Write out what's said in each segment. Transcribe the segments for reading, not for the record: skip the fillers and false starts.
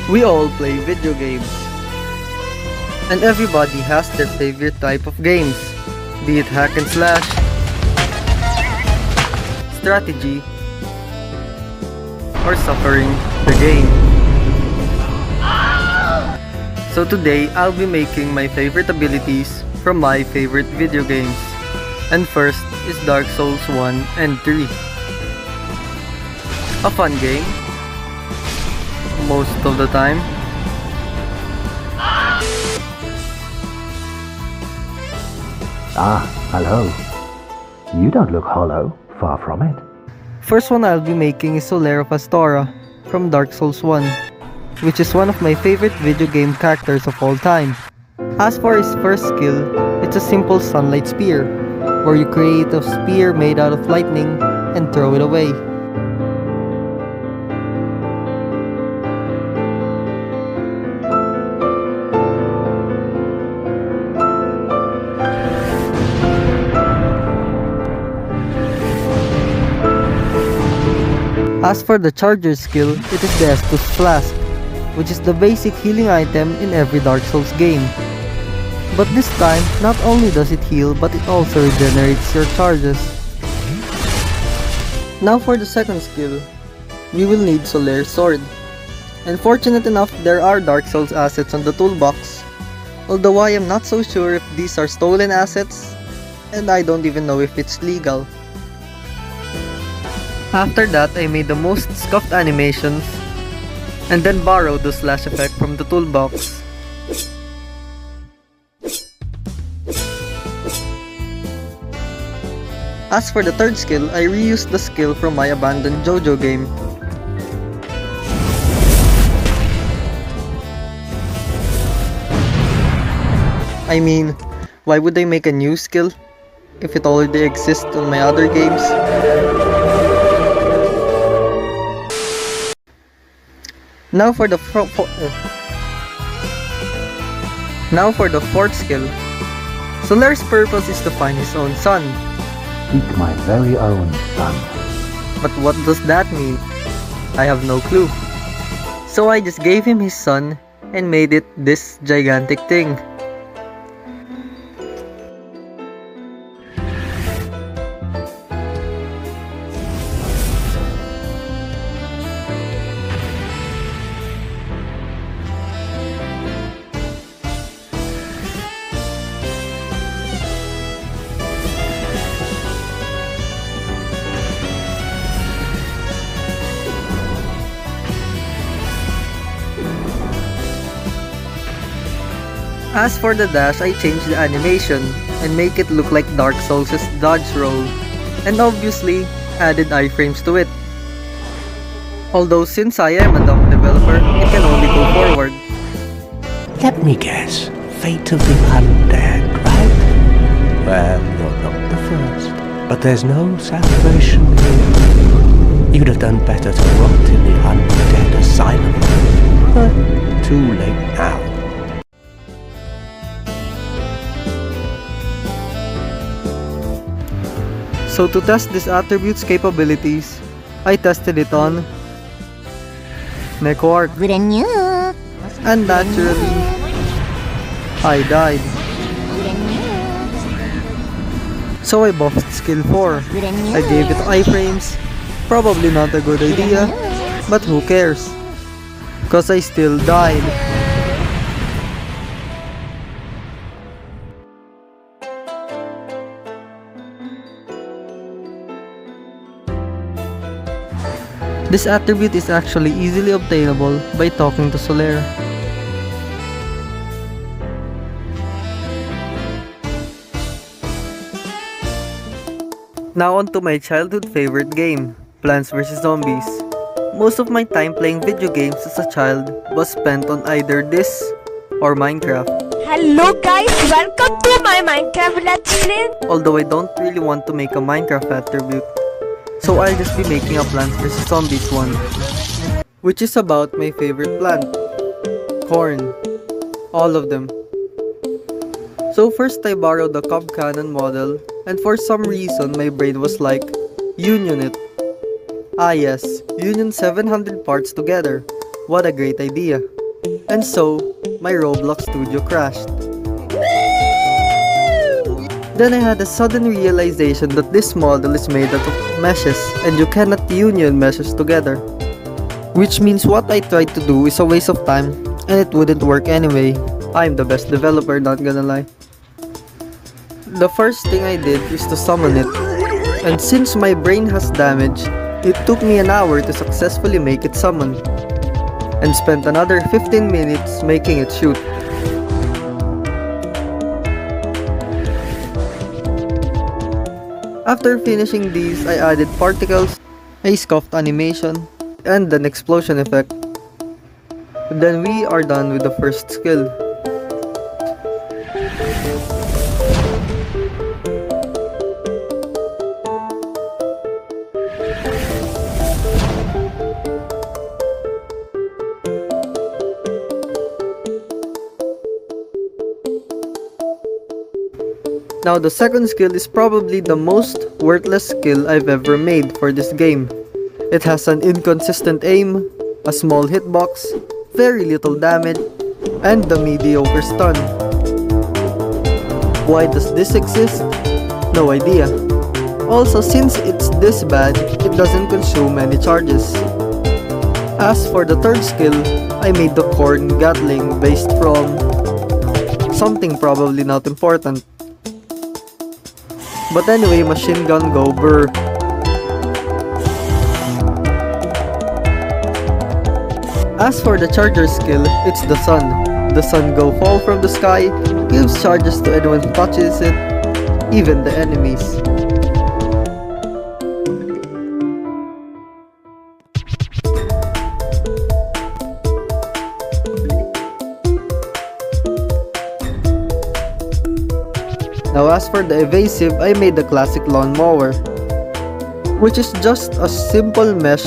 We all play video games. And everybody has their favorite type of games, be it hack and slash, strategy, or suffering the game. So today, I'll be making my favorite abilities from my favorite video games. And first is Dark Souls 1 and 3. A fun game, most of the time. Ah, hello. You don't look hollow, far from it. First one I'll be making is Solaire of Astora from Dark Souls 1, which is one of my favorite video game characters of all time. As for his first skill, it's a simple sunlight spear, where you create a spear made out of lightning and throw it away. As for the charger skill, it is the Estus Flask, which is the basic healing item in every Dark Souls game. But this time, not only does it heal, but it also regenerates your charges. Now for the second skill, we will need Solaire's Sword. And fortunate enough, there are Dark Souls assets on the toolbox, although I am not so sure if these are stolen assets, and I don't even know if it's legal. After that, I made the most scuffed animations, and then borrowed the slash effect from the toolbox. As for the third skill, I reused the skill from my abandoned JoJo game. I mean, why would I make a new skill if it already exists on my other games? Now for the fourth skill. Solaire's purpose is to find his own son. Seek my very own son. But what does that mean? I have no clue. So I just gave him his son and made it this gigantic thing. As for the dash, I changed the animation and make it look like Dark Souls' dodge roll, and obviously added iframes to it. Although since I am a dumb developer, it can only go forward. Let me guess, fate of the undead, right? Well, you're not the first, but there's no salvation here. You'd have done better to rot in the undead asylum, but too late now. So to test this attribute's capabilities, I tested it on Necoart, and naturally, I died. So I buffed skill 4. I gave it iframes, probably not a good idea, but who cares? Cause I still died. This attribute is actually easily obtainable by talking to Solaire. Now on to my childhood favorite game, Plants vs Zombies. Most of my time playing video games as a child was spent on either this or Minecraft. Hello guys, welcome to my Minecraft Let's Play. Although I don't really want to make a Minecraft attribute, so I'll just be making a Plants vs Zombies one, which is about my favorite plant, corn. All of them. So first I borrowed the Cob Cannon model, and for some reason my brain was like, union it. Ah yes, union 700 parts together. What a great idea. And so, my Roblox Studio crashed. Then I had a sudden realization that this model is made out of meshes and you cannot union meshes together. Which means what I tried to do is a waste of time and it wouldn't work anyway. I'm the best developer, not gonna lie. The first thing I did is to summon it. And since my brain has damage, it took me an hour to successfully make it summon. And spent another 15 minutes making it shoot. After finishing these, I added particles, a scuffed animation, and an explosion effect. Then we are done with the first skill. Now the second skill is probably the most worthless skill I've ever made for this game. It has an inconsistent aim, a small hitbox, very little damage, and the mediocre stun. Why does this exist? No idea. Also, since it's this bad, it doesn't consume any charges. As for the third skill, I made the corn gatling based from something probably not important. But anyway, machine gun go brr. As for the charger skill, it's the sun. The sun go fall from the sky, gives charges to anyone who touches it, even the enemies. Now as for the evasive, I made the classic lawnmower, which is just a simple mesh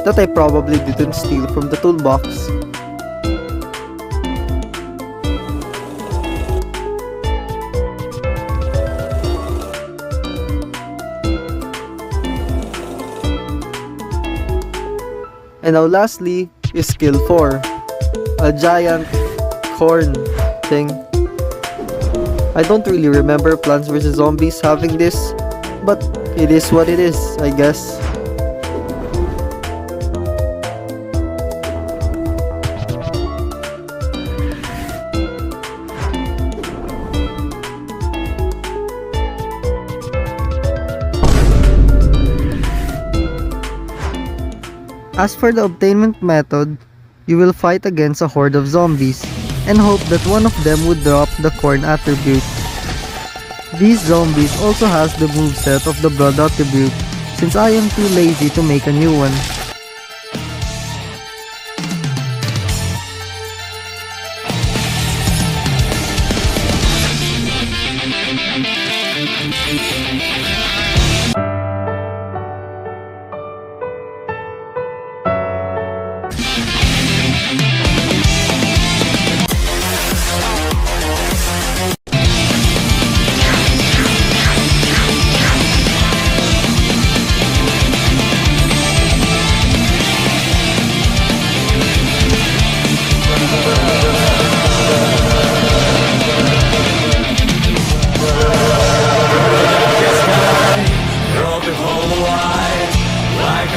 that I probably didn't steal from the toolbox. And now lastly is skill 4, a giant corn thing. I don't really remember Plants vs Zombies having this, but it is what it is, I guess. As for the obtainment method, you will fight against a horde of zombies and hope that one of them would drop the corn attribute. These zombies also has the moveset of the blood attribute, since I am too lazy to make a new one.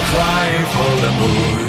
Crying for the moon.